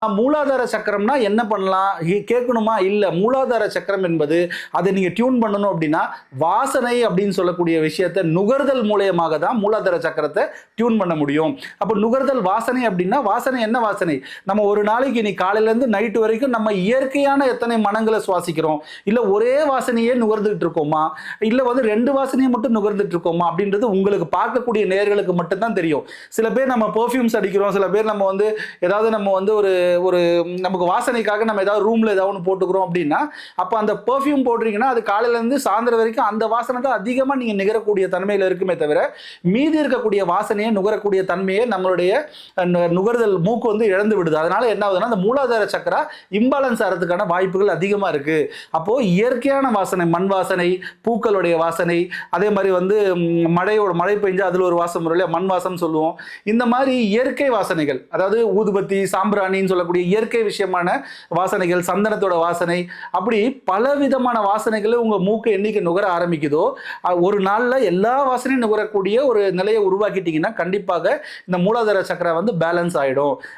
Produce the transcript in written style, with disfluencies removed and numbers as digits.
மூலாதார சக்கரம்னா என்ன பண்ணலாம்? கேட்கணுமா? இல்ல. மூலாதார சக்கரம் என்பது அதை நீங்க டியூன் பண்ணணும் அப்படின்னா, வாசனை அப்படின்னு சொல்லக்கூடிய விஷயத்த நுகர்தல் மூலியமாக தான் மூலாதார சக்கரத்த டியூன் பண்ண முடியும். அப்ப நுகர்தல் வாசனை அப்படின்னா, வாசனை என்ன வாசனை? நம்ம ஒரு நாளைக்கு இன்னைக்கு காலையிலேருந்து நைட் வரைக்கும் நம்ம இயற்கையான எத்தனை மனங்கள சுவாசிக்கிறோம்? இல்ல ஒரே வாசனையே நுகர்ந்துட்டு இருக்கோமா? இல்ல வந்து 2 வாசனைய மட்டும் நுகர்ந்துட்டு இருக்கோமா? அப்படின்றது உங்களுக்கு பார்க்கக்கூடிய நேயர்களுக்கு மட்டும் தான் தெரியும். சில பேர் நம்ம பெர்ஃப்யூம்ஸ் அடிக்கிறோம். சில பேர் நம்ம வந்து ஏதாவது நம்ம வந்து ஒரு ஒரு நமக்கு வாசனைக்காக நம்ம ஏதாவது ரூம்ல ஏதாவது ஒன்று போட்டுக்கிறோம் அப்படின்னா, அப்ப அந்த பெர்ஃப்யூம் போடுறீங்கன்னா, அது காலையில இருந்து சாயந்தரம் வரைக்கும் அந்த வாசனை தான் அதிகமா நீங்க நுகரக்கூடிய தன்மையில இருக்குமே தவிர, மீதி இருக்கக்கூடிய வாசனையை நுகரக்கூடிய தன்மையை நம்மளுடைய நுகர்தல் மூக்கு வந்து இழந்து விடுது. அதனால என்ன ஆகுதுன்னா, அந்த மூலாதார சக்கரா இம்பேலன்ஸ் ஆறதுக்கான வாய்ப்புகள் அதிகமா இருக்கு. அப்போ இயற்கையான வாசனை, மண் வாசனை, பூக்களுடைய வாசனை, அதே மாதிரி வந்து மழை பெஞ்சா அதுல ஒரு வாசம் வரும் இல்லையா? மண் வாசம் சொல்லுவோம். இந்த மாதிரி இயற்கை வாசனைகள், அதாவது ஊதுபத்தி, சாம்பிராணின்னு சொல்லக்கூடிய இயற்கை விஷயமான வாசனைகள், சந்தனத்தோட வாசனை, அப்படி பல விதமான வாசனைகளை உங்க மூக்கு என்னைக்கு நுகர ஆரம்பிக்குதோ, ஒரு நாள்ல எல்லா வாசனையும் நுகரக்கூடிய ஒரு நிலையை உருவாக்கிட்டீங்கன்னா கண்டிப்பாக இந்த மூலாதார சக்கரா வந்து பேலன்ஸ் ஆயிடும்.